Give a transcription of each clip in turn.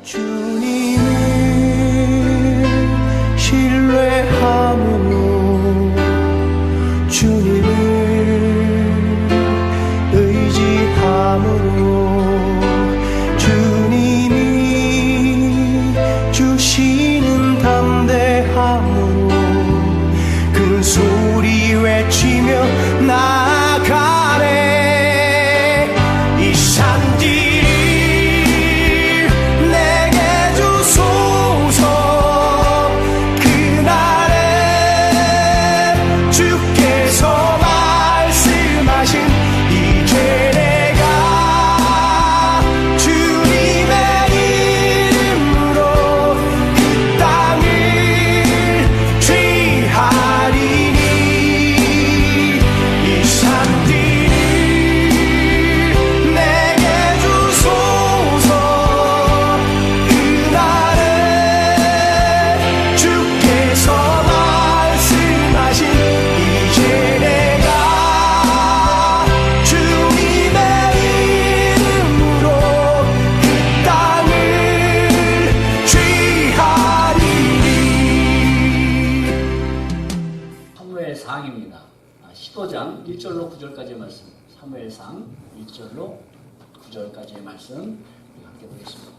주님을 신뢰함으로 주님을 의지함으로 주님이 주시는 담대함으로 큰 소리 외치며 나아가네. 이 산길 사무엘상입니다. 15장 1절로 9절까지의 말씀, 사무엘상 1절로 9절까지의 말씀 함께 보겠습니다.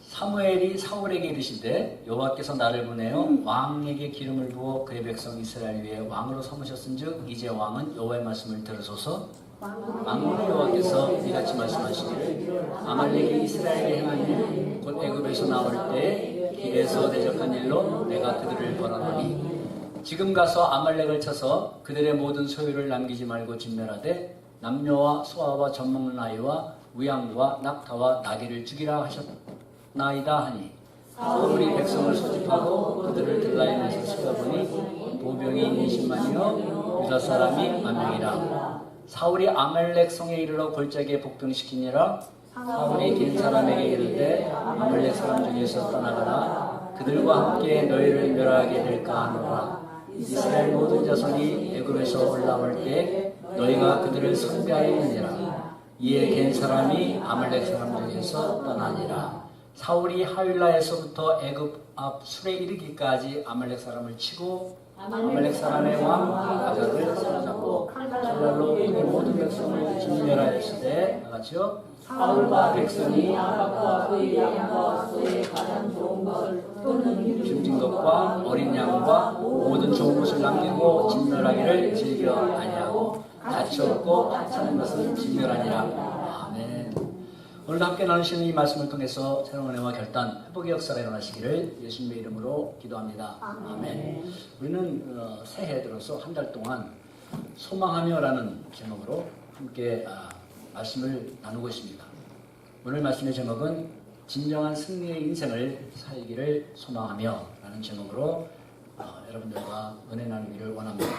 사무엘이 사울에게 이르시되 여호와께서 나를 보내어 왕에게 기름을 부어 그의 백성 이스라엘 위에 왕으로 삼으셨은즉 이제 왕은 여호와의 말씀을 들으소서. 만군의 여호와께서 이같이 말씀하시기를 아말렉이 이스라엘에 행한 일 곧 애굽에서 나올 때 길에서 대적한 일로 내가 그들을 벌하노니 지금 가서 아말렉을 쳐서 그들의 모든 소유를 남기지 말고 진멸하되 남녀와 소아와 젖먹는 아이와 우양과 낙타와 나귀를 죽이라 하셨나이다 하니 사울이 백성을 소집하고 그들을 들라임에서 세어보니 보병이 20만이요 유다 사람이 10,000명이라. 사울이 아말렉 성에 이르러 골짜기에 복병시키니라. 사울이 긴 사람에게 이르되 아말렉 사람 중에서 떠나가라. 그들과 함께 너희를 멸하게 될까 하노라. 이스라엘 모든 자손이 애굽에서 올라올 때 너희가 그들을 선대하였느니라. 이에 겐 사람이 아말렉 사람 중에서 떠나니라. 사울이 하윌라에서부터 애굽 앞 술에 이르기까지 아말렉 사람을 치고 아말렉 사람의 왕 아각을 사로잡고 칼날로 그의 모든 백성을 진멸하였으되 나같이요 사울과 백성이 아각과 그의 양과 소의 가장 좋은 것을 또는 줌진 것과 어린 양과 모든 좋은 것을 남기고 진멸하기를 즐겨 아니하고 가치 없고 하찮은 것을 진멸하니라. 아멘. 오늘도 함께 나누시는 이 말씀을 통해서 새로운 은혜와 결단, 회복의 역사가 일어나시기를 예수님의 이름으로 기도합니다. 아멘. 우리는 새해 들어서 한 달 동안 소망하며라는 제목으로 함께 말씀을 나누고 있습니다. 오늘 말씀의 제목은 진정한 승리의 인생을 살기를 소망하며라는 제목으로 여러분들과 은혜 나누기를 원합니다.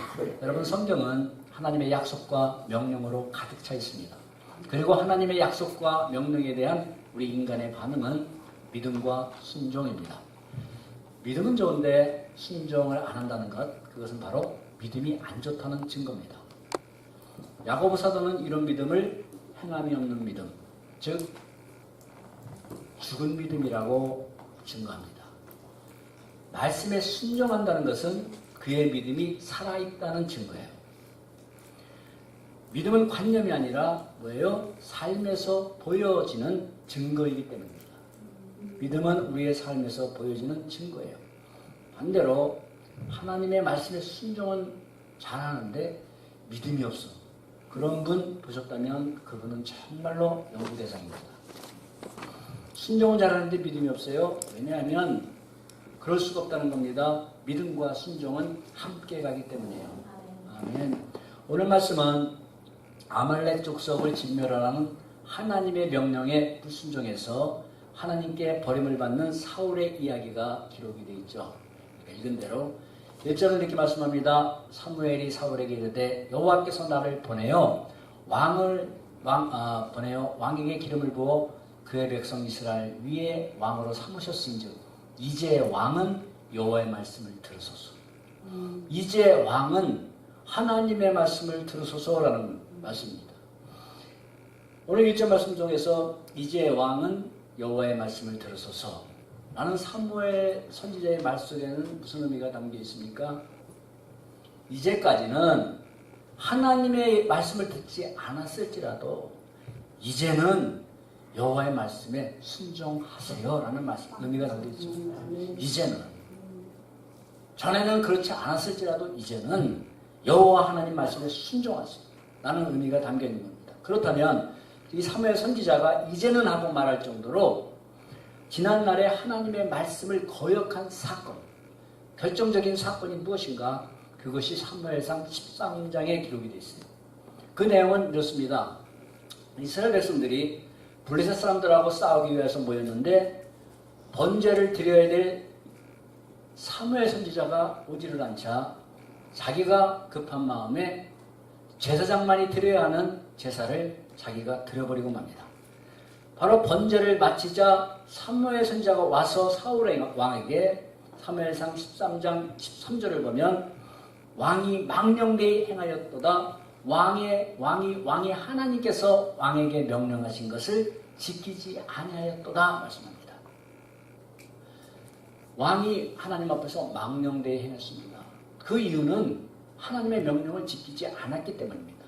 여러분, 성경은 하나님의 약속과 명령으로 가득 차 있습니다. 그리고 하나님의 약속과 명령에 대한 우리 인간의 반응은 믿음과 순종입니다. 믿음은 좋은데 순종을 안 한다는 것, 그것은 바로 믿음이 안 좋다는 증거입니다. 야고보 사도는 이런 믿음을 행함이 없는 믿음, 즉 죽은 믿음이라고 증거합니다. 말씀에 순종한다는 것은 그의 믿음이 살아있다는 증거예요. 믿음은 관념이 아니라 뭐예요? 삶에서 보여지는 증거이기 때문입니다. 믿음은 우리의 삶에서 보여지는 증거예요. 반대로 하나님의 말씀에 순종은 잘하는데 믿음이 없어. 그런 분 보셨다면 그분은 정말로 연구 대상입니다. 순종은 잘하는데 믿음이 없어요. 왜냐하면 그럴 수가 없다는 겁니다. 믿음과 순종은 함께 가기 때문이에요. 아멘. 오늘 말씀은 아말렉 족속을 진멸하라는 하나님의 명령에 불순종해서 하나님께 버림을 받는 사울의 이야기가 기록이 되어 있죠. 읽은 대로 1절은 이렇게 말씀합니다. 사무엘이 사울에게 이르되 여호와께서 나를 보내어 왕에게 기름을 부어 그의 백성 이스라엘 위에 왕으로 삼으셨은즉 이제 왕은 여호와의 말씀을 들으소서. 이제 왕은 하나님의 말씀을 들으소서라는 말씀입니다. 오늘 1절 말씀 중에서 이제 왕은 여호와의 말씀을 들으소서 라는 사무엘 선지자의 말 속에는 무슨 의미가 담겨 있습니까? 이제까지는 하나님의 말씀을 듣지 않았을지라도 이제는 여호와의 말씀에 순종하세요 라는 의미가 담겨 있습니다. 이제는, 전에는 그렇지 않았을지라도 이제는 여호와 하나님 말씀에 순종하세요 라는 의미가 담겨 있는 겁니다. 그렇다면 이 사무엘 선지자가 이제는 하고 말할 정도로 지난날에 하나님의 말씀을 거역한 사건, 결정적인 사건이 무엇인가? 그것이 사무엘상 13장에 기록이 되어 있습니다. 그 내용은 이렇습니다. 이스라엘 백성들이 블레셋 사람들하고 싸우기 위해서 모였는데 번제를 드려야 될 사무엘 선지자가 오지를 않자 자기가 급한 마음에 제사장만이 드려야 하는 제사를 자기가 드려버리고 맙니다. 바로 번제를 마치자 사무엘 선지자가 와서 사울 왕에게 사무엘상 13장 13절을 보면 왕이 망령되이 행하였도다. 왕이 하나님께서 왕에게 명령하신 것을 지키지 아니하였도다 말씀합니다. 왕이 하나님 앞에서 망령되이 행했습니다. 그 이유는 하나님의 명령을 지키지 않았기 때문입니다.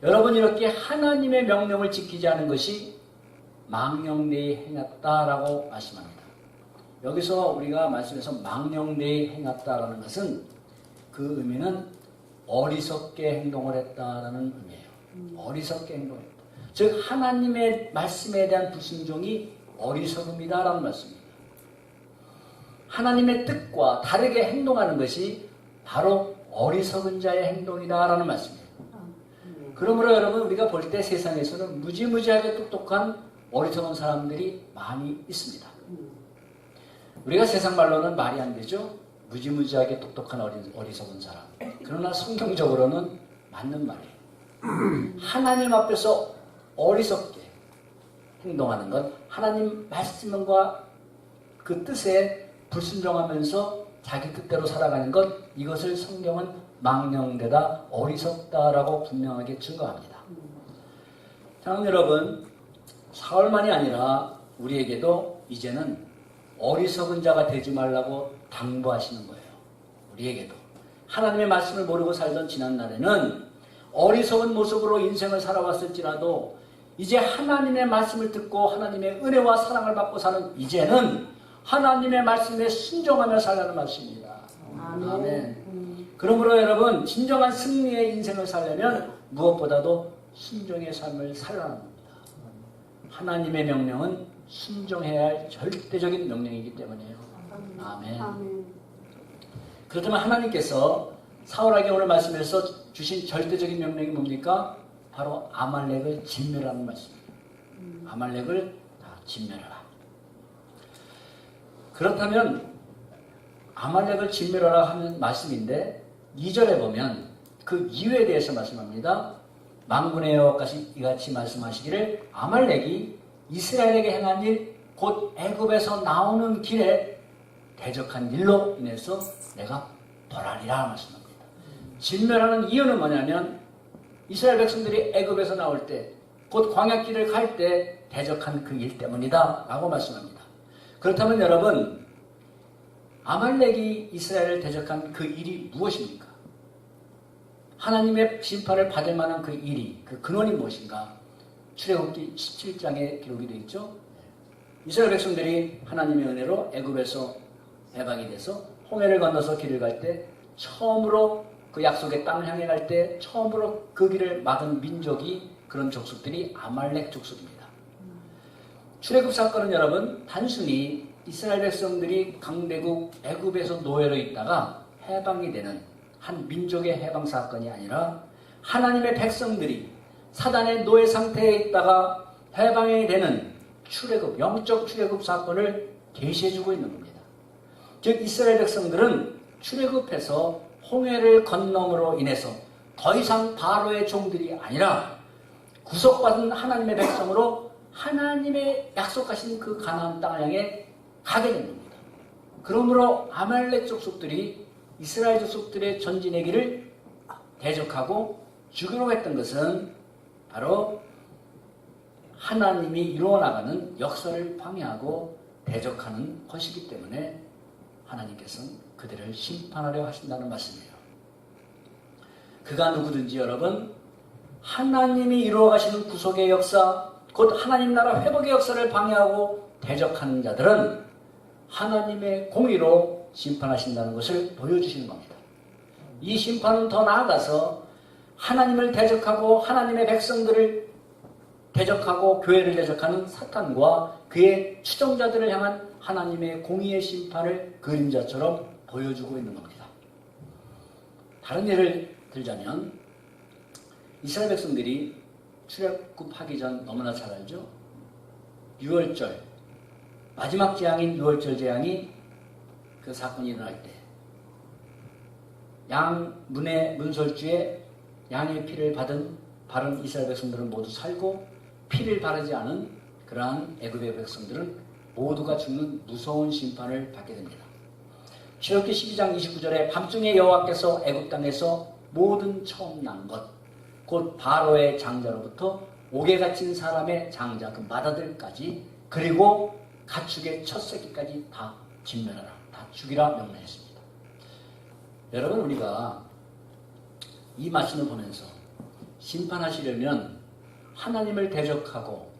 여러분, 이렇게 하나님의 명령을 지키지 않은 것이 망령되이 행했다라고 말씀합니다. 여기서 우리가 말씀에서 망령되이 행했다라는 것은 그 의미는 어리석게 행동을 했다라는 의미예요. 어리석게 행동했다. 즉 하나님의 말씀에 대한 불순종이 어리석음이다라는 말씀입니다. 하나님의 뜻과 다르게 행동하는 것이 바로 어리석은 자의 행동이다라는 말씀이에요. 그러므로 여러분, 우리가 볼 때 세상에서는 무지무지하게 똑똑한 어리석은 사람들이 많이 있습니다. 우리가 세상 말로는 말이 안 되죠. 무지무지하게 똑똑한 어리석은 사람. 그러나 성경적으로는 맞는 말이에요. 하나님 앞에서 어리석게 행동하는 것, 하나님 말씀과 그 뜻에 불순종하면서 자기 뜻대로 살아가는 것, 이것을 성경은 망령되다, 어리석다라고 분명하게 증거합니다. 자, 여러분, 사울만이 아니라 우리에게도 이제는 어리석은 자가 되지 말라고 당부하시는 거예요. 우리에게도. 하나님의 말씀을 모르고 살던 지난날에는 어리석은 모습으로 인생을 살아왔을지라도 이제 하나님의 말씀을 듣고 하나님의 은혜와 사랑을 받고 사는 이제는 하나님의 말씀에 순종하며 살라는 말씀입니다. 아멘. 그러므로 여러분, 진정한 승리의 인생을 살려면 무엇보다도 순종의 삶을 살아야 합니다. 하나님의 명령은 순종해야 할 절대적인 명령이기 때문이에요. 아멘. 그렇다면 하나님께서 사울에게 오늘 말씀에서 주신 절대적인 명령이 뭡니까? 바로 아말렉을 진멸하는 말씀입니다. 아말렉을 다 진멸하라. 그렇다면 아말렉을 진멸하라 하는 말씀인데 2절에 보면 그 이유에 대해서 말씀합니다. 만군의 여호와께서 이같이 말씀하시기를 아말렉이 이스라엘에게 행한 일, 곧 애굽에서 나오는 길에 대적한 일로 인해서 내가 벌하리라 말씀합니다. 진멸하는 이유는 뭐냐면 이스라엘 백성들이 애굽에서 나올 때, 곧 광야길을 갈 때 대적한 그 일 때문이다 라고 말씀합니다. 그렇다면 여러분, 아말렉이 이스라엘을 대적한 그 일이 무엇입니까? 하나님의 심판을 받을 만한 그 일이, 그 근원이 무엇인가? 출애굽기 17장에 기록이 되어 있죠. 이스라엘 백성들이 하나님의 은혜로 애굽에서 해방이 돼서 홍해를 건너서 길을 갈 때 처음으로 그 약속의 땅을 향해 갈 때 처음으로 그 길을 막은 민족이, 그런 족속들이 아말렉 족속입니다. 출애굽 사건은 여러분, 단순히 이스라엘 백성들이 강대국 애굽에서 노예로 있다가 해방이 되는 한 민족의 해방 사건이 아니라 하나님의 백성들이 사단의 노예 상태에 있다가 해방이 되는 출애굽, 영적 출애굽 사건을 계시해주고 있는 겁니다. 즉 이스라엘 백성들은 출애굽해서 홍해를 건너므로 인해서 더 이상 바로의 종들이 아니라 구속받은 하나님의 백성으로 하나님의 약속하신 그 가나안 땅을 향해 가게 된 겁니다. 그러므로 아말렉 족속들이 이스라엘 족속들의 전진의 길을 대적하고 죽이려고 했던 것은 바로 하나님이 이루어나가는 역사를 방해하고 대적하는 것이기 때문에 하나님께서는 그들을 심판하려 하신다는 말씀이에요. 그가 누구든지 여러분, 하나님이 이루어가시는 구속의 역사, 곧 하나님 나라 회복의 역사를 방해하고 대적하는 자들은 하나님의 공의로 심판하신다는 것을 보여주시는 겁니다. 이 심판은 더 나아가서 하나님을 대적하고 하나님의 백성들을 대적하고 교회를 대적하는 사탄과 그의 추종자들을 향한 하나님의 공의의 심판을 그림자처럼 보여주고 있는 겁니다. 다른 예를 들자면 이스라엘 백성들이 출애굽하기 전 너무나 잘 알죠. 유월절, 마지막 재앙인 유월절 재앙이 그 사건이 일어날 때 양 문의 문설주에 양의 피를 바른 이스라엘 백성들은 모두 살고 피를 바르지 않은 그러한 애굽의 백성들은 모두가 죽는 무서운 심판을 받게 됩니다. 출애굽기 12장 29절에 밤중에 여호와께서 애굽 땅에서 모든 처음 난 것, 곧 바로의 장자로부터 옥에 갇힌 사람의 장자, 그 마다들까지, 그리고 가축의 첫 새끼까지 다 진멸하라, 다 죽이라 명령했습니다. 여러분, 우리가 이 말씀을 보면서 심판하시려면 하나님을 대적하고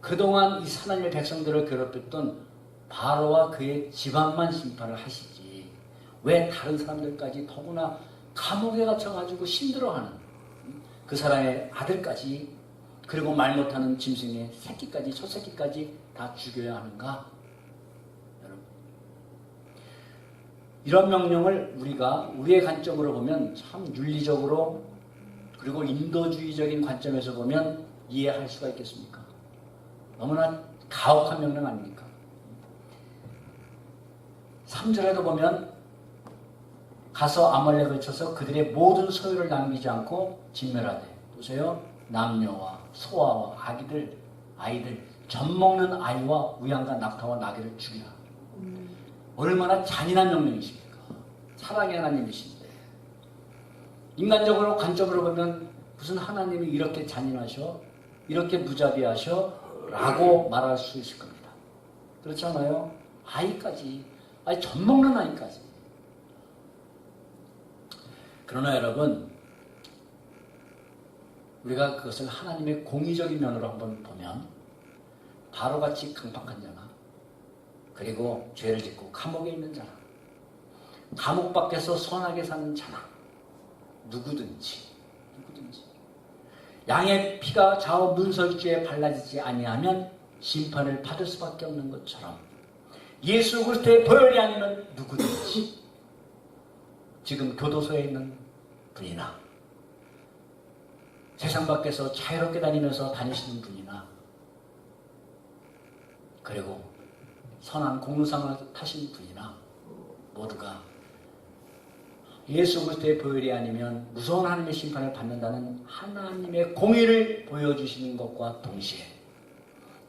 그동안 이 하나님의 백성들을 괴롭혔던 바로와 그의 집안만 심판을 하시지 왜 다른 사람들까지 더구나 감옥에 갇혀가지고 힘들어하는 그 사람의 아들까지, 그리고 말 못하는 짐승의 새끼까지, 첫 새끼까지 다 죽여야 하는가? 여러분, 이런 명령을 우리가 우리의 관점으로 보면 참 윤리적으로 그리고 인도주의적인 관점에서 보면 이해할 수가 있겠습니까? 너무나 가혹한 명령 아닙니까? 3절에도 보면 가서 아말렉을 쳐서 그들의 모든 소유를 남기지 않고 진멸하되, 보세요, 남녀와 소아와 아이들, 젖먹는 아이와 우양과 낙타와 나귀를 죽이라. 얼마나 잔인한 명령이십니까? 사랑의 하나님이신데 인간적으로 관점으로 보면 무슨 하나님이 이렇게 잔인하셔? 이렇게 무자비하셔? 라고 말할 수 있을 겁니다. 그렇지 않아요? 아이까지, 젖먹는 아이까지. 그러나 여러분, 우리가 그것을 하나님의 공의적인 면으로 한번 보면 바로같이 강팍한 자나, 그리고 죄를 짓고 감옥에 있는 자나, 감옥 밖에서 선하게 사는 자나, 누구든지 양의 피가 좌우 문설주에 발라지지 아니하면 심판을 받을 수밖에 없는 것처럼 예수 그리스도의 보혈이 아니면 누구든지, 지금 교도소에 있는 분이나 세상 밖에서 자유롭게 다니시는 분이나, 그리고 선한 공로상을 타신 분이나, 모두가 예수 그리스도의 보혈이 아니면 무서운 하나님의 심판을 받는다는 하나님의 공의를 보여주시는 것과 동시에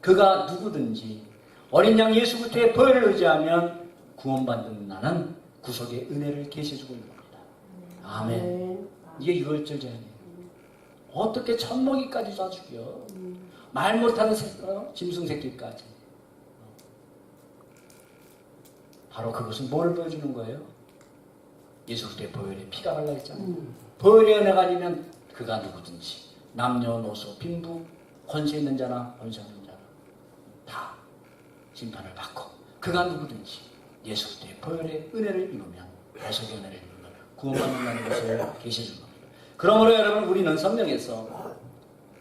그가 누구든지 어린 양 예수 그리스도의 보혈을 의지하면 구원받는다는 구속의 은혜를 계시해주고 있는 겁니다. 아멘. 이게 유월절 제한이에요. 어떻게 젖먹이까지 다 죽여? 말 못하는 짐승 새끼까지. 바로 그것은 뭘 보여주는 거예요? 예수 그리스도의 보혈에 피가 발라있잖아요. 보혈의 은혜가 아니면 그가 누구든지 남녀노소 빈부 권세 있는 자나 권세 없는 자나 다 심판을 받고, 그가 누구든지 예수 그리스도의 보혈의 은혜를 이루면, 대속의 은혜를 이루면 구원받는다는 것을 계시해준 겁니다. 그러므로 여러분, 우리는 성경에서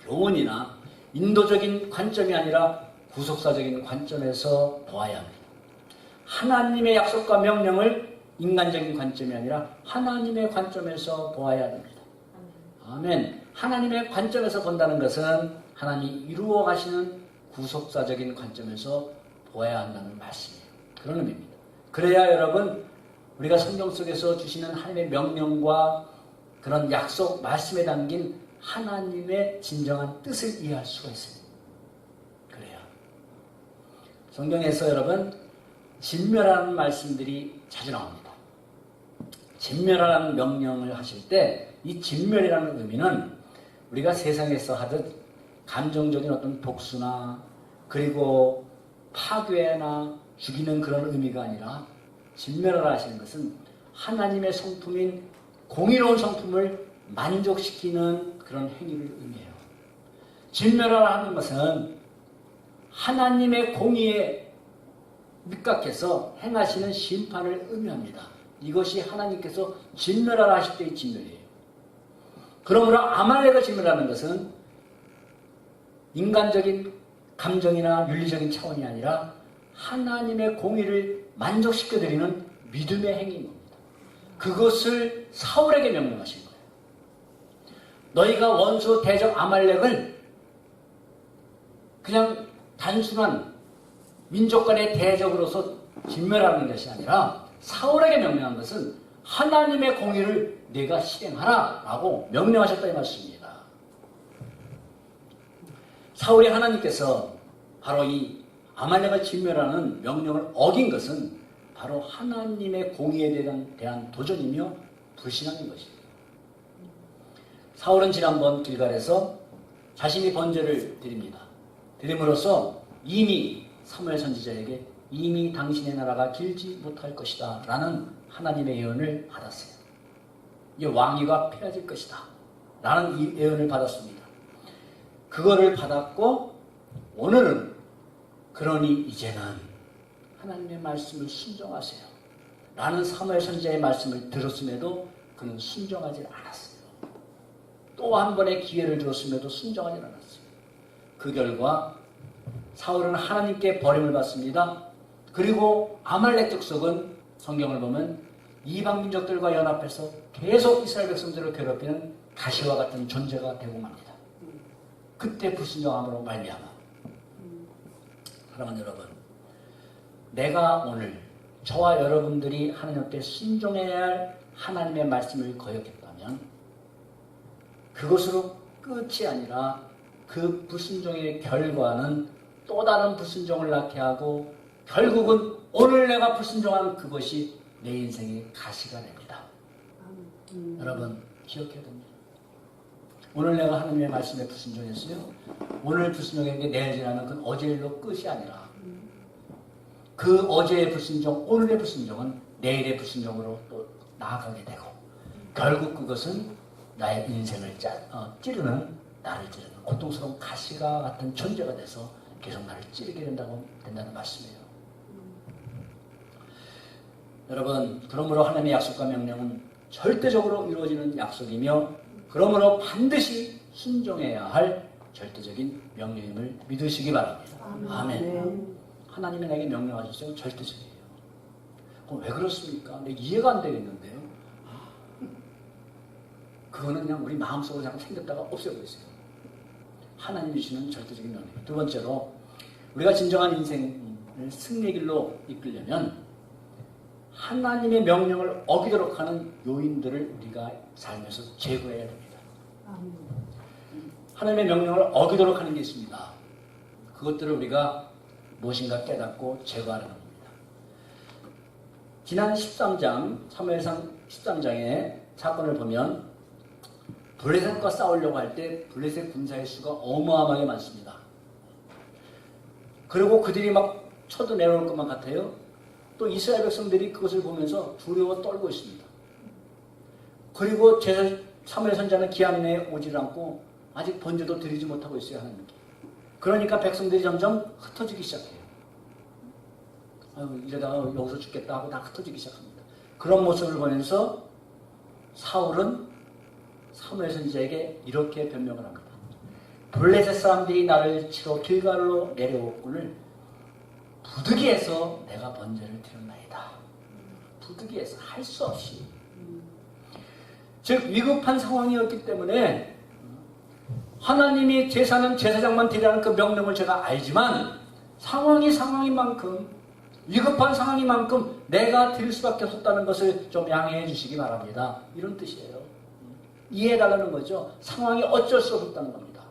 교훈이나 인도적인 관점이 아니라 구속사적인 관점에서 보아야 합니다. 하나님의 약속과 명령을 인간적인 관점이 아니라 하나님의 관점에서 보아야 됩니다. 아멘. 하나님의 관점에서 본다는 것은 하나님이 이루어 가시는 구속사적인 관점에서 보아야 한다는 말씀이에요. 그런 의미입니다. 그래야 여러분, 우리가 성경 속에서 주시는 하나님의 명령과 그런 약속 말씀에 담긴 하나님의 진정한 뜻을 이해할 수가 있어요. 그래야. 성경에서 여러분, 진멸하는 말씀들이 자주 나옵니다. 진멸하라는 명령을 하실 때 이 진멸이라는 의미는 우리가 세상에서 하듯 감정적인 어떤 복수나 그리고 파괴나 죽이는 그런 의미가 아니라 진멸하라 하시는 것은 하나님의 성품인 공의로운 성품을 만족시키는 그런 행위를 의미해요. 진멸하라 하는 것은 하나님의 공의에 밑각해서 행하시는 심판을 의미합니다. 이것이 하나님께서 진멸하라 하실 때의 진멸이에요. 그러므로 아말렉을 진멸하는 것은 인간적인 감정이나 윤리적인 차원이 아니라 하나님의 공의를 만족시켜드리는 믿음의 행위인 겁니다. 그것을 사울에게 명령하신 거예요. 너희가 원수 대적 아말렉을 그냥 단순한 민족 간의 대적으로서 진멸하는 것이 아니라 사울에게 명령한 것은 하나님의 공의를 내가 실행하라 라고 명령하셨다 이 말씀입니다. 사울이 하나님께서 바로 이 아말렉을 진멸하는 명령을 어긴 것은 바로 하나님의 공의에 대한 도전이며 불신앙인 것입니다. 사울은 지난번 길갈에서 자신이 번제를 드립니다. 드림으로써 이미 사무엘 선지자에게 이미 당신의 나라가 길지 못할 것이다 라는 하나님의 예언을 받았어요. 이 왕위가 폐해질 것이다 라는 이 예언을 받았습니다. 그거를 받았고 오늘은 그러니 이제는 하나님의 말씀을 순종하세요 라는 사무엘 선지자의 말씀을 들었음에도 그는 순종하지 않았어요. 또 한 번의 기회를 주었음에도 순종하지 않았어요. 그 결과 사울은 하나님께 버림을 받습니다. 그리고 아말렉 족속은 성경을 보면 이방 민족들과 연합해서 계속 이스라엘 백성들을 괴롭히는 가시와 같은 존재가 되고 맙니다. 그때 불순종함으로 말미암아 사랑하는 여러분, 내가 오늘 저와 여러분들이 하나님 앞에 순종해야 할 하나님의 말씀을 거역했다면 그것으로 끝이 아니라 그 불순종의 결과는 또 다른 불순종을 낳게 하고 결국은 오늘 내가 불순종한 그것이 내 인생의 가시가 됩니다. 여러분 기억해야 됩니다. 오늘 내가 하나님의 말씀에 불순종했어요. 오늘 불순종한 게 내일 지나면 그건 어제 일로 끝이 아니라 그 어제의 불순종, 오늘의 불순종은 내일의 불순종으로 또 나아가게 되고 결국 그것은 나의 인생을 찌르는, 나를 찌르는 고통스러운 가시가 같은 존재가 돼서 계속 나를 찌르게 된다는 말씀이에요. 여러분, 그러므로 하나님의 약속과 명령은 절대적으로 이루어지는 약속이며 그러므로 반드시 순종해야 할 절대적인 명령임을 믿으시기 바랍니다. 아멘. 하나님이 내게 명령하셨어요. 절대적이에요. 왜 그렇습니까? 내가 이해가 안 되겠는데요. 그거는 그냥 우리 마음속으로 그냥 생겼다가 없어버렸어요. 하나님이 주시는 절대적인 명령. 두 번째로 우리가 진정한 인생을 승리의 길로 이끌려면 하나님의 명령을 어기도록 하는 요인들을 우리가 살면서 제거해야 됩니다. 하나님의 명령을 어기도록 하는 게 있습니다. 그것들을 우리가 무엇인가 깨닫고 제거하는 겁니다. 지난 13장, 사무엘상 13장의 사건을 보면 블레셋과 싸우려고 할 때 블레셋 군사의 수가 어마어마하게 많습니다. 그리고 그들이 막 쳐도 내려올 것만 같아요. 또 이스라엘 백성들이 그것을 보면서 두려워 떨고 있습니다. 그리고 사무엘 선지자는 기한 내에 오질 않고 아직 번제도 드리지 못하고 있어요. 하나님께. 그러니까 백성들이 점점 흩어지기 시작해요. 이러다가 여기서 죽겠다 하고 다 흩어지기 시작합니다. 그런 모습을 보면서 사울은 사무엘 선지자에게 이렇게 변명을 합니다. 블레셋 사람들이 나를 치러 길갈로 내려오거늘 부득이해서 내가 번제를 드렸나이다. 부득이해서 할 수 없이. 즉 위급한 상황이었기 때문에 하나님이 제사는 제사장만 드리라는 그 명령을 제가 알지만 상황인 만큼 위급한 상황인 만큼 내가 드릴 수밖에 없었다는 것을 좀 양해해 주시기 바랍니다. 이런 뜻이에요. 이해해달라는 거죠. 상황이 어쩔 수 없었다는 겁니다.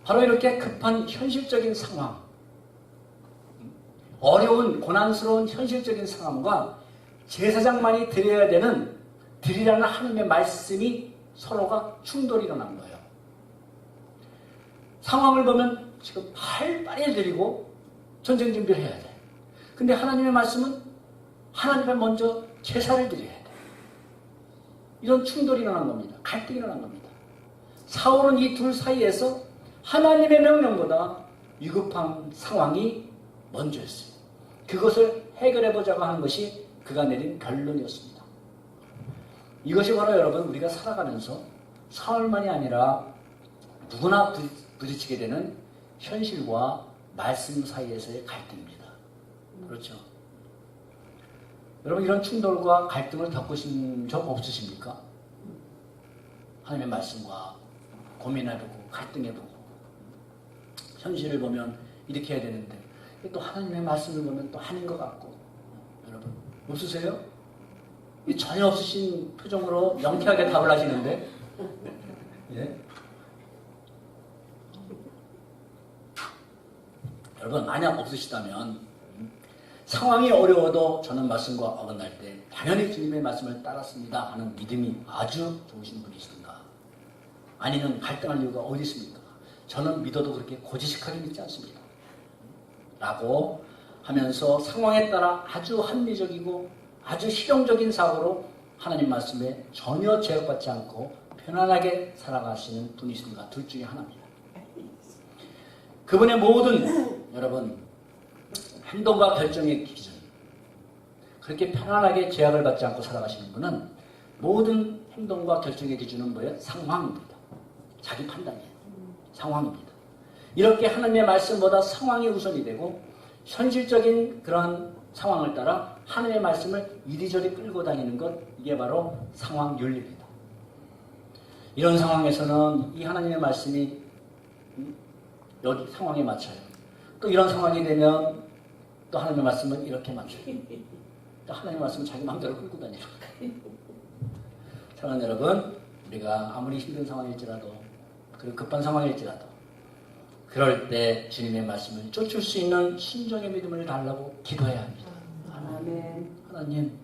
바로 이렇게 급한 현실적인 상황, 어려운 고난스러운 현실적인 상황과 제사장만이 드려야 되는 드리라는 하나님의 말씀이 서로가 충돌이 일어난 거예요. 상황을 보면 지금 빨리 들이고 전쟁 준비를 해야 돼. 근데 하나님의 말씀은 하나님에 먼저 제사를 드려야 돼. 이런 충돌이 일어난 겁니다. 갈등이 일어난 겁니다. 사울은 이 둘 사이에서 하나님의 명령보다 위급한 상황이 먼저였어요. 그것을 해결해보자고 하는 것이 그가 내린 결론이었습니다. 이것이 바로 여러분 우리가 살아가면서 사울만이 아니라 누구나 부딪히게 되는 현실과 말씀 사이에서의 갈등입니다. 그렇죠? 여러분 이런 충돌과 갈등을 겪으신 적 없으십니까? 하나님의 말씀과 고민해보고 갈등해보고 현실을 보면 이렇게 해야 되는데 또 하나님의 말씀을 보면 또 아닌 것 같고 여러분 없으세요? 전혀 없으신 표정으로 명쾌하게 답을 하시는데 예? 여러분 만약 없으시다면 상황이 어려워도 저는 말씀과 어긋날 때 당연히 주님의 말씀을 따랐습니다 하는 믿음이 아주 좋으신 분이시든가 아니면 갈등할 이유가 어디 있습니까? 저는 믿어도 그렇게 고지식하게 믿지 않습니다 라고 하면서 상황에 따라 아주 합리적이고 아주 실용적인 사고로 하나님 말씀에 전혀 제약받지 않고 편안하게 살아가시는 분이신가 둘 중에 하나입니다. 그분의 모든 여러분 행동과 결정의 기준 그렇게 편안하게 제약을 받지 않고 살아가시는 분은 모든 행동과 결정의 기준은 뭐예요? 상황입니다. 자기 판단이에요. 상황입니다. 이렇게 하나님의 말씀보다 상황이 우선이 되고 현실적인 그런 상황을 따라 하나님의 말씀을 이리저리 끌고 다니는 것 이게 바로 상황 윤리입니다. 이런 상황에서는 이 하나님의 말씀이 여기 상황에 맞춰요. 또 이런 상황이 되면 또 하나님의 말씀은 이렇게 맞춰요. 또 하나님의 말씀은 자기 마음대로 끌고 다녀요. 사랑하는 여러분, 우리가 아무리 힘든 상황일지라도 그리고 급한 상황일지라도 그럴 때 주님의 말씀을 쫓을 수 있는 순종의 믿음을 달라고 기도해야 합니다. 하나님,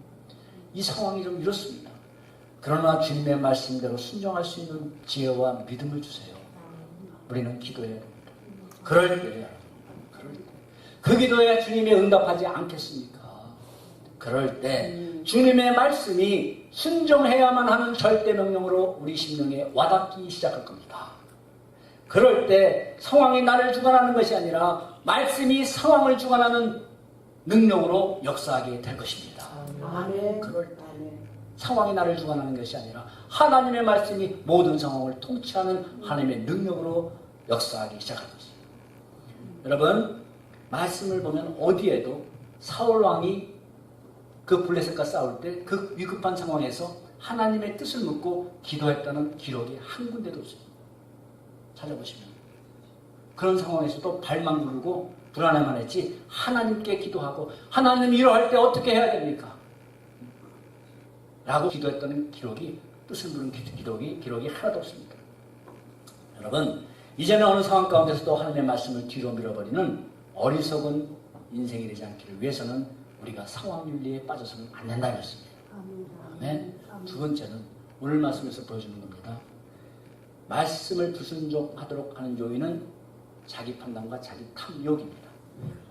이 상황이 좀 이렇습니다. 그러나 주님의 말씀대로 순종할 수 있는 지혜와 믿음을 주세요. 우리는 기도해야 됩니다. 그럴 때 그 기도에 주님이 응답하지 않겠습니까? 그럴 때 주님의 말씀이 순종해야만 하는 절대 명령으로 우리 심령에 와닿기 시작할 겁니다. 그럴 때 상황이 나를 주관하는 것이 아니라 말씀이 상황을 주관하는 능력으로 역사하게 될 것입니다. 그럴 때 상황이 나를 주관하는 것이 아니라 하나님의 말씀이 모든 상황을 통치하는 하나님의 능력으로 역사하기 시작할 것입니다. 여러분 말씀을 보면 어디에도 사울왕이 그 블레셋과 싸울 때 그 위급한 상황에서 하나님의 뜻을 묻고 기도했다는 기록이 한 군데도 없습니다. 찾아보시면 그런 상황에서도 발만 구르고 불안해만 했지 하나님께 기도하고 하나님 이러할 때 어떻게 해야 됩니까? 라고 기도했다는 기록이 뜻을 물은 기록이 하나도 없습니다. 여러분 이제는 어느 상황 가운데서도 하나님의 말씀을 뒤로 밀어버리는 어리석은 인생이 되지 않기를 위해서는 우리가 상황 윤리에 빠져서는 안 된다는 것입니다. 아멘. 두 번째는 오늘 말씀에서 보여주는 겁니다. 말씀을 불순종하도록 하는 요인은 자기 판단과 자기 탐욕입니다.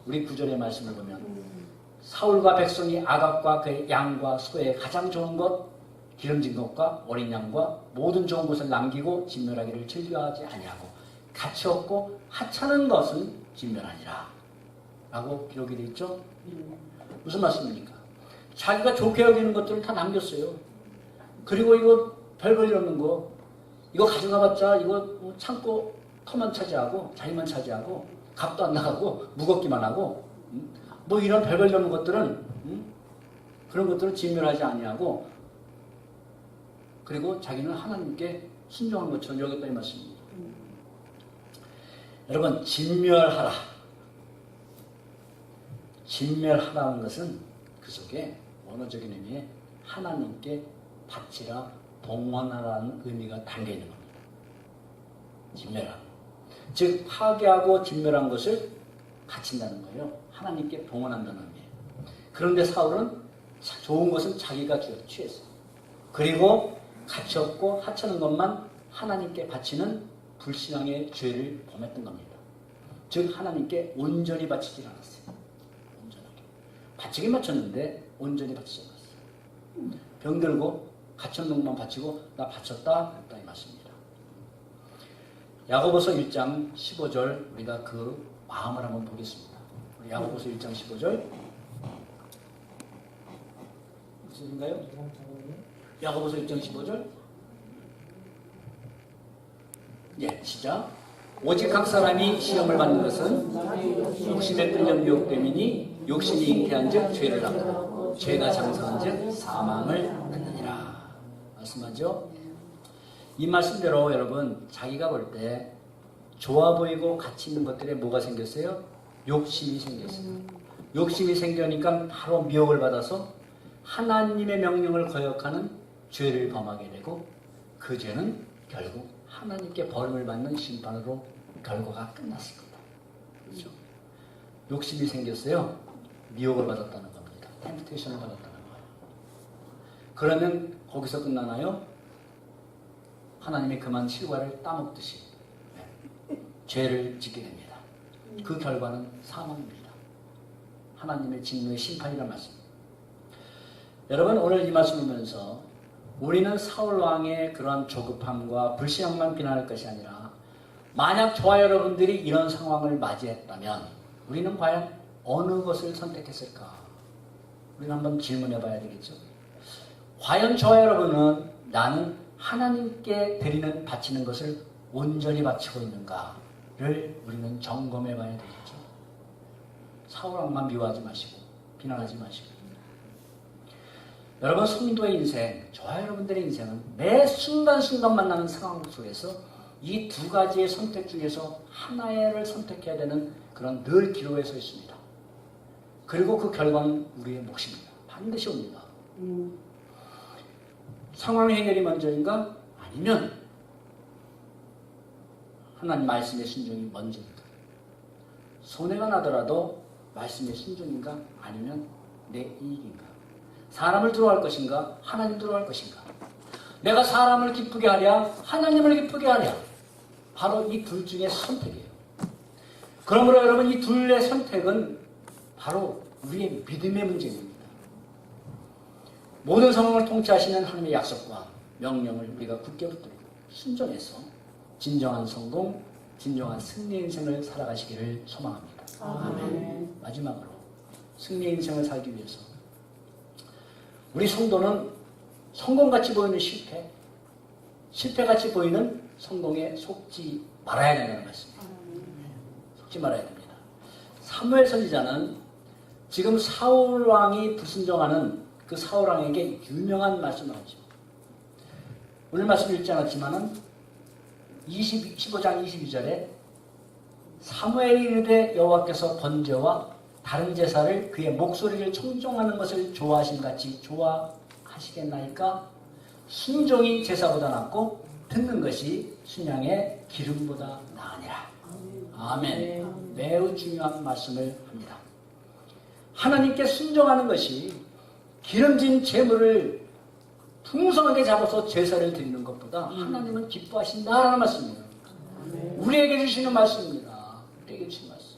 우리 9절의 말씀을 보면 사울과 백성이 아각과 그의 양과 소에 가장 좋은 것 기름진 것과 어린 양과 모든 좋은 것을 남기고 진멸하기를 즐겨하지 아니하고 가치 없고 하찮은 것은 진멸하니라 라고 기록이 되어 있죠. 무슨 말씀입니까? 자기가 좋게 여기는 것들을 다 남겼어요. 그리고 이거 별볼일 없는 거 이거 가져가봤자 이거 창고 터만 차지하고 자리만 차지하고 값도 안 나가고 무겁기만 하고 뭐 이런 별볼일 없는 것들은 그런 것들은 진멸하지 아니하고 그리고 자기는 하나님께 순종한 것처럼 여겼다 이 말씀입니다. 여러분 진멸하라는 것은 그 속에 원어적인 의미에 하나님께 바치라 봉헌하라는 의미가 담겨있는 겁니다. 진멸하라. 즉 파괴하고 진멸한 것을 바친다는 거예요. 하나님께 봉헌한다는 의미예요. 그런데 사울은 좋은 것은 자기가 취했어요. 그리고 가치 없고 하찮은 것만 하나님께 바치는 불신앙의 죄를 범했던 겁니다. 즉 하나님께 온전히 바치질 않았어요. 온전하게. 바치긴 바쳤는데 온전히 바치지 않았어요. 병들고 갇혀놓은 것만 바치고 나 바쳤다 했다 이 말씀입니다. 야고보서 1장 15절 우리가 그 마음을 한번 보겠습니다. 우리 야고보서 1장 15절 무슨인가요? 야고보서 1장 15절 예, 시작. 오직 각 사람이 시험을 받는 것은 욕심에 끌려 미혹됨이니 욕심이 잉태한즉 죄를 낳고 죄가 장성한즉 사망을 낳느니라. 말씀하죠. 이 말씀대로 여러분 자기가 볼 때 좋아 보이고 가치 있는 것들에 뭐가 생겼어요? 욕심이 생겼어요. 욕심이 생기니까 바로 미혹을 받아서 하나님의 명령을 거역하는 죄를 범하게 되고 그 죄는 결국 하나님께 벌을 받는 심판으로 결과가 끝났을 겁니다. 그렇죠? 욕심이 생겼어요. 미혹을 받았다는 겁니다. 템프테이션을 받았다는 거예요. 그러면 거기서 끝나나요? 하나님이 그만 실과를 따먹듯이 죄를 짓게 됩니다. 그 결과는 사망입니다. 하나님의 진노의 심판이란 말씀입니다. 여러분 오늘 이 말씀을 보면서 우리는 사울 왕의 그러한 조급함과 불신앙만 비난할 것이 아니라 만약 저와 여러분들이 이런 상황을 맞이했다면 우리는 과연 어느 것을 선택했을까? 우리는 한번 질문해 봐야 되겠죠. 과연 저와 여러분은 나는 하나님께 드리는 바치는 것을 온전히 바치고 있는가를 우리는 점검해 봐야 되겠죠. 사울 왕만 미워하지 마시고 비난하지 마시고 여러분 성도의 인생, 저와 여러분들의 인생은 매 순간순간 만나는 상황 속에서 이 두 가지의 선택 중에서 하나를 선택해야 되는 그런 늘 기로에 서 있습니다. 그리고 그 결과는 우리의 몫입니다. 반드시 옵니다. 상황 해결이 먼저인가? 아니면 하나님 말씀의 순종이 먼저인가? 손해가 나더라도 말씀의 순종인가? 아니면 내 이익인가? 사람을 두려워할 것인가? 하나님 두려워할 것인가? 내가 사람을 기쁘게 하랴? 하나님을 기쁘게 하랴? 바로 이 둘 중에 선택이에요. 그러므로 여러분 이 둘의 선택은 바로 우리의 믿음의 문제입니다. 모든 상황을 통치하시는 하나님의 약속과 명령을 우리가 굳게 붙들고 순종해서 진정한 성공, 진정한 승리의 인생을 살아가시기를 소망합니다. 아멘. 마지막으로 승리의 인생을 살기 위해서 우리 성도는 성공같이 보이는 실패, 실패같이 보이는 성공에 속지 말아야 된다는 말씀입니다. 속지 말아야 됩니다. 사무엘 선지자는 지금 사울 왕이 불순종하는 그 사울 왕에게 유명한 말씀을 하죠. 오늘 말씀 읽지 않았지만은 15장 22절에 사무엘이 이르되 여호와께서 번제와 다른 제사를 그의 목소리를 청종하는 것을 좋아하신 같이 좋아하시겠나이까? 순종이 제사보다 낫고 듣는 것이 순양의 기름보다 나으니라. 아멘. 매우 중요한 말씀을 합니다. 하나님께 순종하는 것이 기름진 재물을 풍성하게 잡아서 제사를 드리는 것보다 하나님은 기뻐하신다라는 말씀입니다. 우리에게 주시는 말씀입니다. 우리에게 주시는 말씀.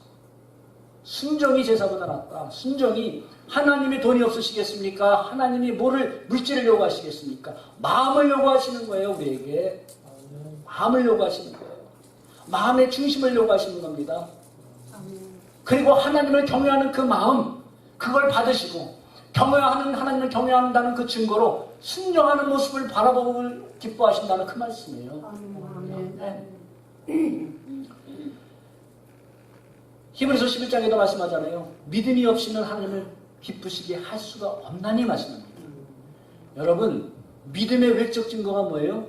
순종이 제사보다 낫다. 순종이 하나님이 돈이 없으시겠습니까? 하나님이 물질을 요구하시겠습니까? 마음을 요구하시는 거예요. 우리에게 마음을 요구하시는 거예요. 마음의 중심을 요구하시는 겁니다. 그리고 하나님을 경외하는 그 마음, 그걸 받으시고 하나님을 경외한다는 그 증거로 순종하는 모습을 바라보고 기뻐하신다는 그 말씀이에요. 네. 히브리서 11장에도 말씀하잖아요. 믿음이 없이는 하나님을 기쁘시게 할 수가 없나니 말씀합니다. 여러분, 믿음의 외적 증거가 뭐예요?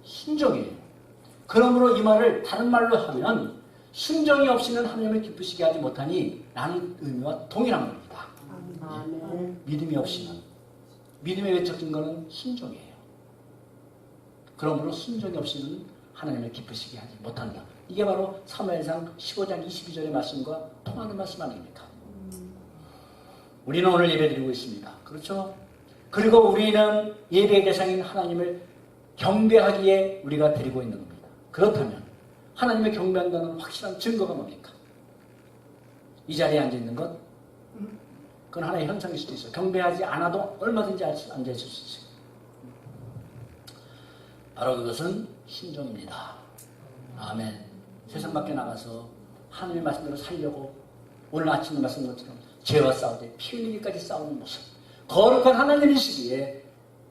순종이에요. 그러므로 이 말을 다른 말로 하면 순종이 없이는 하나님을 기쁘시게 하지 못하니 라는 의미와 동일한 겁니다. 예. 믿음이 없이는. 믿음의 외적 증거는 순종이에요. 그러므로 순종이 없이는 하나님을 기쁘시게 하지 못한다. 이게 바로 사무엘상 15장 22절의 말씀과 통하는 말씀 아닙니까? 우리는 오늘 예배드리고 있습니다. 그렇죠? 그리고 우리는 예배의 대상인 하나님을 경배하기에 우리가 드리고 있는 겁니다. 그렇다면 하나님의 경배한다는 확실한 증거가 뭡니까? 이 자리에 앉아있는 것? 그건 하나의 현상일 수도 있어요. 경배하지 않아도 얼마든지 앉아있을 수 있어요. 바로 그것은 신종입니다. 아멘. 세상 밖에 나가서 하나님의 말씀대로 살려고 오늘 아침에 말씀드린 것처럼 죄와 싸우되 피 흘리기까지 싸우는 모습. 거룩한 하나님이시기에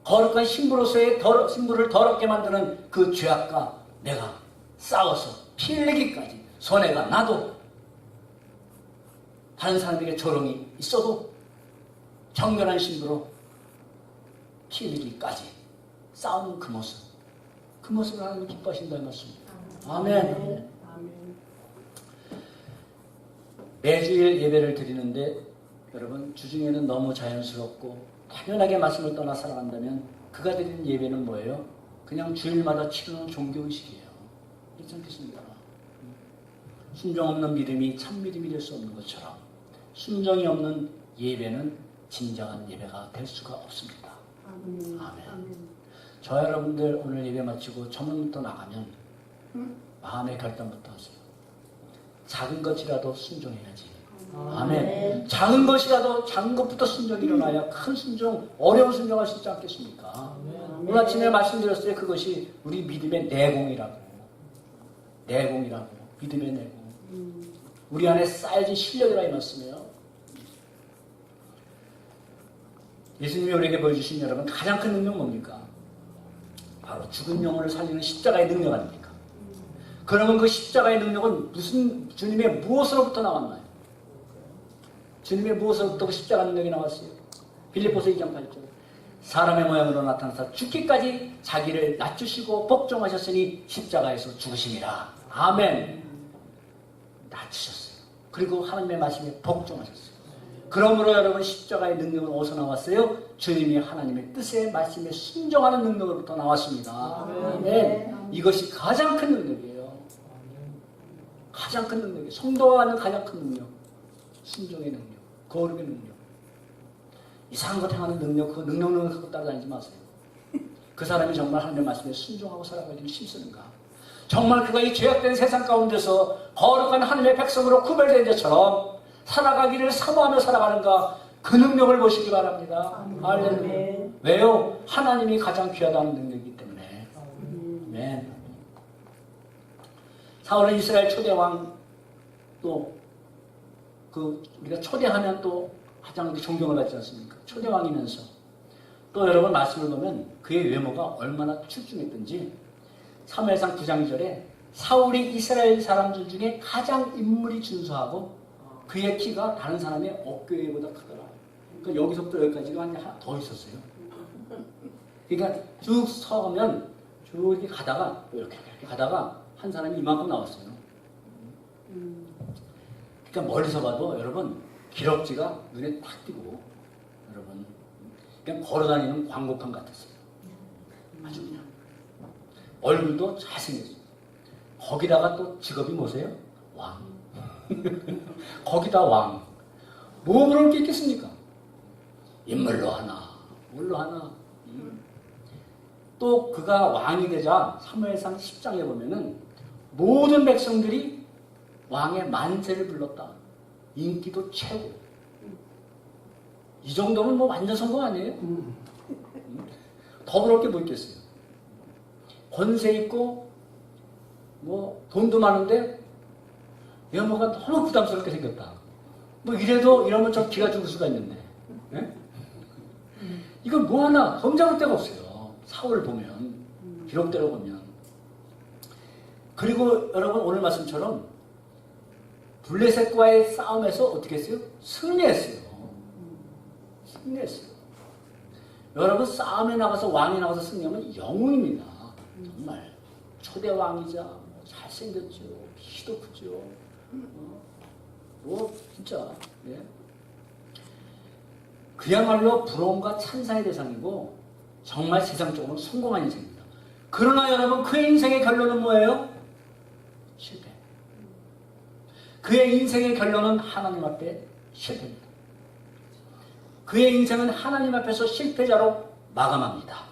거룩한 신부로서의 신부를 더럽게 만드는 그 죄악과 내가 싸워서 피 흘리기까지 손해가 나도 다른 사람에게 조롱이 있어도 정결한 신부로 피 흘리기까지 싸우는 그 모습. 그 모습을 하나님 기뻐하신다는 말씀입니다. 아멘. 매주일 예배를 드리는데 여러분 주중에는 너무 자연스럽고 당연하게 말씀을 떠나 살아간다면 그가 드리는 예배는 뭐예요? 그냥 주일마다 치르는 종교의식이에요. 그렇지 않겠습니까? 순종 없는 믿음이 참 믿음이 될 수 없는 것처럼 순종이 없는 예배는 진정한 예배가 될 수가 없습니다. 아멘. 저 여러분들 오늘 예배 마치고 저문부터 나가면 마음의 결단부터 하세요. 작은 것이라도 순종해야지. 아멘. 작은 것이라도 작은 것부터 순종이 일어나야 큰 순종, 어려운 순종할 수 있지 않겠습니까? 오늘 아침에 말씀드렸어요. 그것이 우리 믿음의 내공이라고. 믿음의 내공. 우리 안에 쌓여진 실력이라 이 말씀이에요. 예수님이 우리에게 보여주신 여러분 가장 큰 능력 뭡니까? 바로 죽은 영혼을 살리는 십자가의 능력 아닙니까? 그러면 그 십자가의 능력은 주님의 무엇으로부터 나왔나요? 주님의 무엇으로부터 그 십자가 능력이 나왔어요? 빌립보서 2장 8절. 사람의 모양으로 나타나서 죽기까지 자기를 낮추시고 복종하셨으니 십자가에서 죽으심이라. 아멘. 낮추셨어요. 그리고 하나님의 말씀에 복종하셨어요. 그러므로 여러분 십자가의 능력은 어디서 나왔어요? 주님이 하나님의 뜻에 말씀에 순종하는 능력으로부터 나왔습니다. 아멘. 이것이 가장 큰 능력이에요. 가장 큰 능력이에요. 성도가 하는 가장 큰 능력. 순종의 능력, 거룩의 능력. 이상한 것 행하는 능력, 그 능력을 갖고 따라다니지 마세요. 그 사람이 정말 하나님의 말씀에 순종하고 살아가기를 힘쓰는가? 정말 그가 이 죄악된 세상 가운데서 거룩한 하나님의 백성으로 구별된 자처럼 살아가기를 사모하며 살아가는가? 그 능력을 보시기 바랍니다. 할렐루야. 왜요? 하나님이 가장 귀하다는 능력이기 때문에. 아멘. 사울은 이스라엘 초대왕, 또 우리가 초대하면 또 가장 존경을 받지 않습니까? 초대왕이면서 또 여러분 말씀을 보면 그의 외모가 얼마나 출중했던지 사무엘상 9장 2절에 사울이 이스라엘 사람들 중에 가장 인물이 준수하고 그의 키가 다른 사람의 어깨보다 크더라. 그러니까 여기서부터 여기까지가 하나 더 있었어요. 그러니까 쭉 서면 쭉 이렇게 가다가 이렇게 가다가 한 사람이 이만큼 나왔어요. 그러니까 멀리서 봐도 여러분 기럭지가 눈에 탁 띄고 여러분 그냥 걸어다니는 광고판 같았어요. 아주 그냥 얼굴도 잘생겼어요. 거기다가 또 직업이 뭐세요? 왕. 거기다 왕. 뭐 그럴 게 있겠습니까? 인물로 하나, 뭘로 하나. 또 그가 왕이 되자 사무엘상 10장에 보면은 모든 백성들이 왕의 만세를 불렀다. 인기도 최고. 이 정도면 뭐 완전 성공 아니에요? 더 그럴 게 뭐 있겠어요? 권세 있고 뭐 돈도 많은데 외모가 너무 부담스럽게 생겼다. 뭐 이러면 저 기가 죽을 수가 있는데. 네? 이건 뭐 하나 검증할 데가 없어요. 사울을 보면, 기록대로 보면. 그리고 여러분 오늘 말씀처럼 블레셋과의 싸움에서 어떻게 했어요? 승리했어요. 여러분 싸움에 나가서 왕이 나가서 승리하면 영웅입니다. 정말 초대 왕이자 뭐 잘생겼죠, 키도 크죠. 뭐 진짜 그야말로 부러움과 찬사의 대상이고 정말 세상적으로 성공한 인생입니다. 그러나 여러분 그의 인생의 결론은 뭐예요? 실패. 그의 인생의 결론은 하나님 앞에 실패입니다. 그의 인생은 하나님 앞에서 실패자로 마감합니다.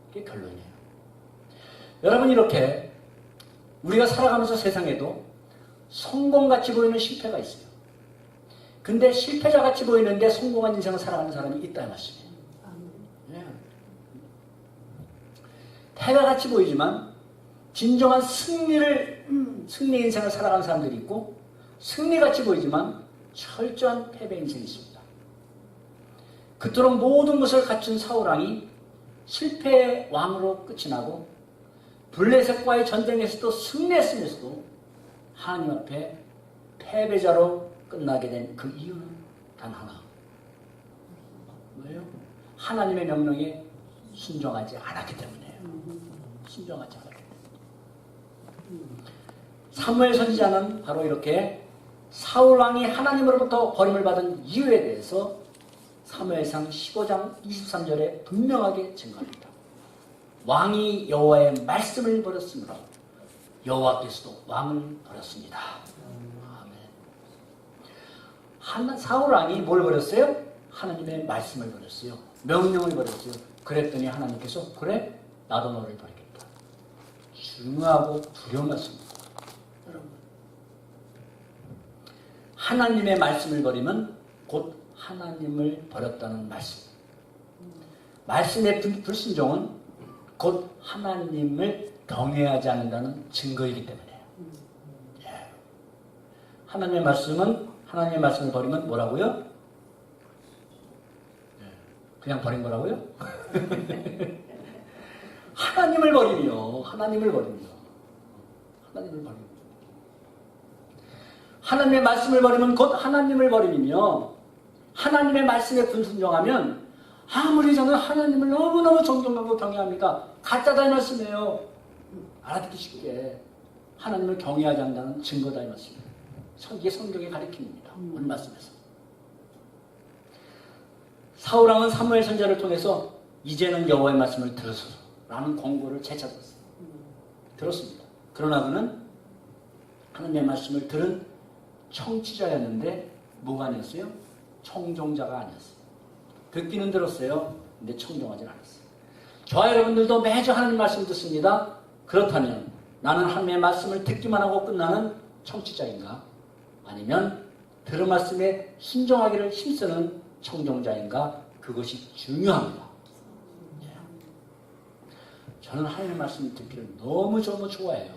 그게 결론이에요. 여러분 이렇게 우리가 살아가면서 세상에도 성공같이 보이는 실패가 있어요. 근데 실패자같이 보이는데 성공한 인생을 살아가는 사람이 있다 이 말씀이에요. 네. 패배같이 보이지만 진정한 승리 인생을 살아가는 사람들이 있고, 승리같이 보이지만 철저한 패배 인생이 있습니다. 그토록 모든 것을 갖춘 사울왕이 실패의 왕으로 끝이 나고 블레셋과의 전쟁에서도 승리했으면서도 하나님 앞에 패배자로 끝나게 된 그 이유는 단 하나. 뭐예요? 하나님의 명령에 순종하지 않았기 때문이에요. 순종하지 않았기 때문에. 사무엘 선지자는 바로 이렇게 사울왕이 하나님으로부터 버림을 받은 이유에 대해서 사무엘상 15장 23절에 분명하게 증거합니다. 왕이 여호와의 말씀을 버렸으므로 여호와께서도 왕을 버렸습니다. 아멘. 사울왕이 뭘 버렸어요? 하나님의 말씀을 버렸어요. 명령을 버렸어요. 그랬더니 하나님께서 그래? 나도 너를 버리겠다. 중요하고 두려운 말씀입니다. 여러분, 하나님의 말씀을 버리면 곧 하나님을 버렸다는 말씀. 말씀의 불순종은 곧 하나님을 경외하지 않는다는 증거이기 때문이에요. 하나님의 말씀을 버리면 뭐라고요? 그냥 버린 거라고요? 하나님을 버리며 하나님의 말씀을 버리면 곧 하나님을 버리며, 하나님의 말씀에 불순종하면 아무리 저는 하나님을 너무너무 존경하고 경외합니다. 가짜다 이 말씀이에요. 알아듣기 쉽게 하나님을 경외하지 않는다는 증거다 이 말씀이에요. 이게 성경의 가르침입니다. 오늘 말씀에서 사울왕은 사무엘 선지자를 통해서 이제는 여호와의 말씀을 들으소서 라는 권고를 재차 들었습니다. 그러나 그는 하나님의 말씀을 들은 청취자였는데 뭐가 아니었어요? 청종자가 아니었어요. 듣기는 들었어요. 근데 청종하지 않았어요. 저와 여러분들도 매주 하나님 말씀을 듣습니다. 그렇다면 나는 하나님의 말씀을 듣기만 하고 끝나는 청취자인가? 아니면 들은 말씀에 순종하기를 힘쓰는 청종자인가? 그것이 중요합니다. 저는 하나님의 말씀을 듣기를 너무너무 좋아해요.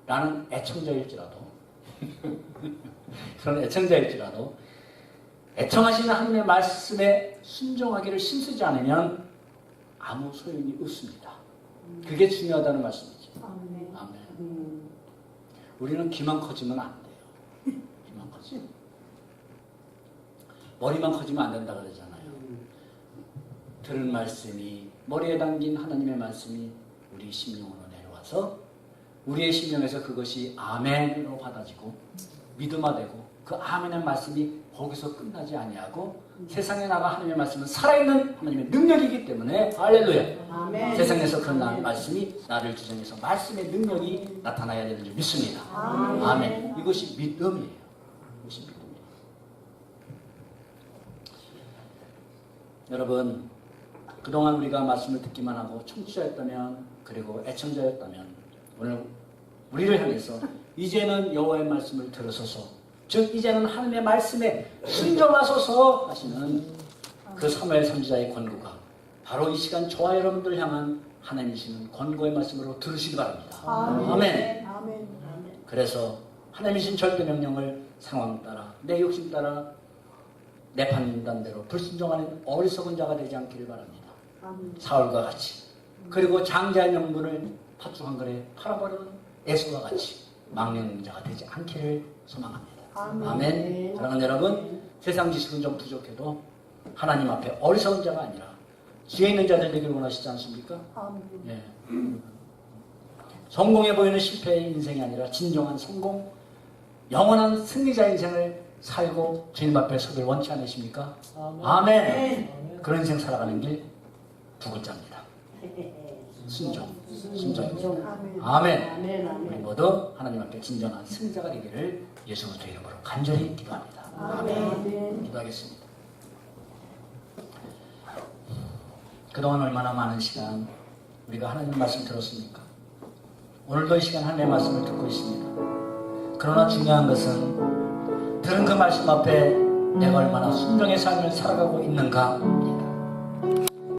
나는 애청자일지라도 그런 애청자일지라도 애청하시는 하나님의 말씀에 순종하기를 힘쓰지 않으면 아무 소용이 없습니다. 그게 중요하다는 말씀이죠. 아멘. 우리는 귀만 커지면 안 돼요. 귀만 커지면. 머리만 커지면 안 된다 그러잖아요. 들은 말씀이, 머리에 담긴 하나님의 말씀이 우리 심령으로 내려와서 우리의 심령에서 그것이 아멘으로 받아지고 믿음화되고, 그 아멘의 말씀이 거기서 끝나지 아니하고 세상에 나가 하나님의 말씀은 살아있는 하나님의 능력이기 때문에, 할렐루야. 아멘. 세상에서 그런 말씀이 나를 주장해서 말씀의 능력이 나타나야 되는 줄 믿습니다. 아멘. 이것이 믿음이에요. 이것이 믿음이에요. 여러분, 그동안 우리가 말씀을 듣기만 하고 청취자였다면, 그리고 애청자였다면, 오늘 우리를 향해서 이제는 여호와의 말씀을 들으소서, 즉 이제는 하나님의 말씀에 순종하소서 하시는 그 사무엘 선지자의 권고가 바로 이 시간 저와 여러분들 향한 하나님이시는 권고의 말씀으로 들으시기 바랍니다. 아멘. 아멘. 그래서 하나님이신 절대 명령을 상황 따라, 내 욕심 따라, 내 판단대로 불순종하는 어리석은 자가 되지 않기를 바랍니다. 사울과 같이, 그리고 장자의 명분을 팥죽 한 그릇에 팔아버리는 에서와 같이 망령자가 되지 않기를 소망합니다. 아멘. 사랑하는 여러분, 세상 지식은 좀 부족해도 하나님 앞에 어리석은 자가 아니라 지혜 있는 자들 되기를 원하시지 않습니까? 네. 성공해 보이는 실패의 인생이 아니라 진정한 성공, 영원한 승리자 인생을 살고 주님 앞에 서길 원치 않으십니까? 아멘. 그런 인생 살아가는 길 두 글자입니다. 순종입니다. 아멘. 우리 모두 하나님 앞에 진정한 승자가 되기를 예수 그리스도의 이름으로 간절히 기도합니다. 아멘. 기도하겠습니다. 그동안 얼마나 많은 시간 우리가 하나님 말씀 들었습니까? 오늘도 이 시간 하나님의 말씀을 듣고 있습니다. 그러나 중요한 것은 들은 그 말씀 앞에 내가 얼마나 순종의 삶을 살아가고 있는가,